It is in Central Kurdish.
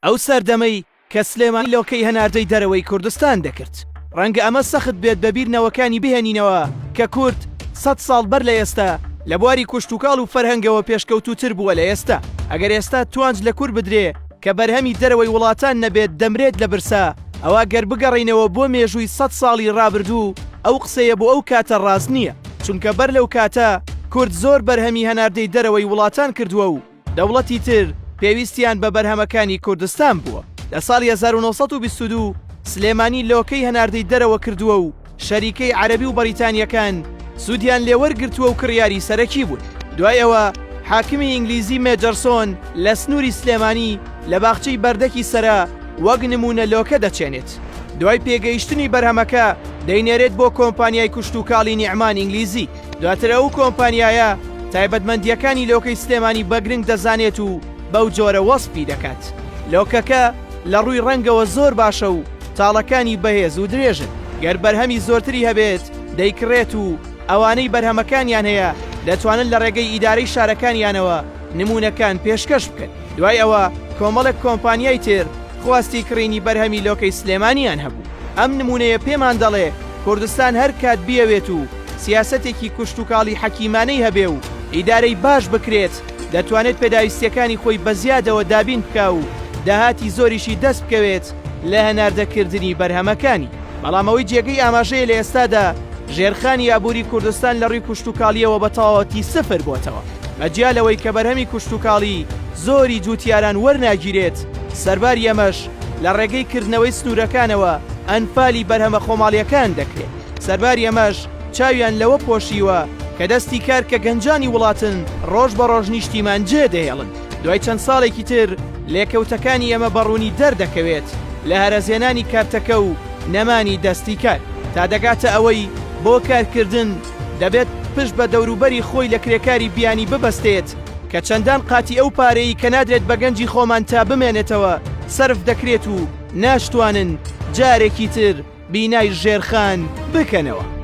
ئەو سەردەمەی کە سلێمانی لۆکەی هەناردەی دەرەوەی کوردستان دەکرد. ڕەنگە ئەمە سەخت بێت بە بیرنەوەکانی بهێنینەوە کە کورد 100 ساڵ بەر لە ئێستا لە بواری کوشتوکاڵ و فەرهەنگەوە پێشکەوتوتر بووە لە ئێستا. ئەگەر ئێستا توانج لە کوور بدرێ کە بەرهەمی دەرەوەی وڵاتان نەبێت دەمرێت لە برسا، ئەوە گەر بگەڕینەوە بۆ مێژووی 100 ساڵی ڕابردوو ئەو قسەیە بۆ ئەو کاتە ڕاست نییە، چونکە بەر لەو کاتە کورد زۆر بەرهەمی هەناردەی دەرەوەی وڵاتان کردووە و دەوڵەتی تر پێویستیان بە بەرهەمەکانی کوردستان بووە. لە ساڵی 1922 سلێمانی لۆکەی هەناردەی دەرەوە کردووە و شەریکەی عەرەبی و بەریتانیەکان سوودیان لێوەرگرتووە و کڕیاری سەرەکی بوون. دوای ئەوە حاکمی ئینگلیزی مێجەرسۆن لە سنووری سلێمانی لە باخچەی بەردەکی سەرا وەک نمونە لۆکە دەچێنێت. دوای پێگەیشتنی بەرهەمەکە دەینێرێت بۆ کۆمپانیای کوشتوکاڵی نیعمان ئینگلیزی. دواتر ئەو کۆمپانیایە تایبەتمەندیەکانی لۆکەی سلێمانی بەگرنگ دەزانێت و بەو جۆرە وەسپی دەکات. لۆکەکە لە ڕووی ڕەنگەوە زۆر باشە و تاڵەکانی بەهێز و درێژن. گەر بەرهەمی زۆرتری هەبێت دەیکڕێت و ئەوانەی بەرهەمەکانیان هەیە دەتوانن لە ڕێگەی ئیدارەی شارەکانیانەوە نمونونەکان پێشکەش بکەن. دوای ئەوە کۆمەڵێک کۆمپانیای تر خواستی کڕینی بەرهەمی لۆکەی سلێمانیان هەبوو. ئەم نمونەیە پێمان دەڵێ کوردستان هەر کات بیەوێت و سیاسەتێکی کوشتوکاڵی حەکیمانەی هەبێ و ئیدارەی باش بکرێت دەتوانێت پێداویستیەکانی خۆی بەزیادەوە دابین بکە و داهاتی زۆریشی دەست بکەوێت لە هەناردەکردنی بەرهەمەکانی. بەڵامەوەی جێگەی ئاماژەیە لە ئێستادا ژێرخانی ئابووری کوردستان لە ڕووی کوشتوکاڵیەوە بە تەواوەتی سفر بووەتەوە. بەجیالەوەی کە بەرهەمی کوشتوکاڵی زۆری جوتیاران وەرناگیرێت، سەرباری ئەمەش لە ڕێگەی کردنەوەی سنوورەکانەوە ئەنفالی بەرهەمە خۆماڵیەکان دەکرێت. سەرباری ئەمەش چاویان لەوە پۆشیوە کە دەستی کار کە گەنجانی وڵاتن ڕۆژ بە ڕۆژ نیشتیمان جێ دەهێڵن. دوای چەند ساڵێکی تر لێکەوتەکانی ئەمە بەڕوونی دەردەکەوێت لە هەرەزێنانی کارتەکە و نەمانی دەستی کار، تا دەگاتە ئەوەی بۆ کارکردن دەبێت پشت بە دەوروبەری خۆی لە کرێکاری بیانی ببەستێت کە چەندان قاتی ئەو پارەی کە نادرێت بە گەنجی خۆمان تا بمێنێتەوە سەرف دەکرێت و ناشتوانن جارێکی تر بینای ژێرخان بکەنەوە.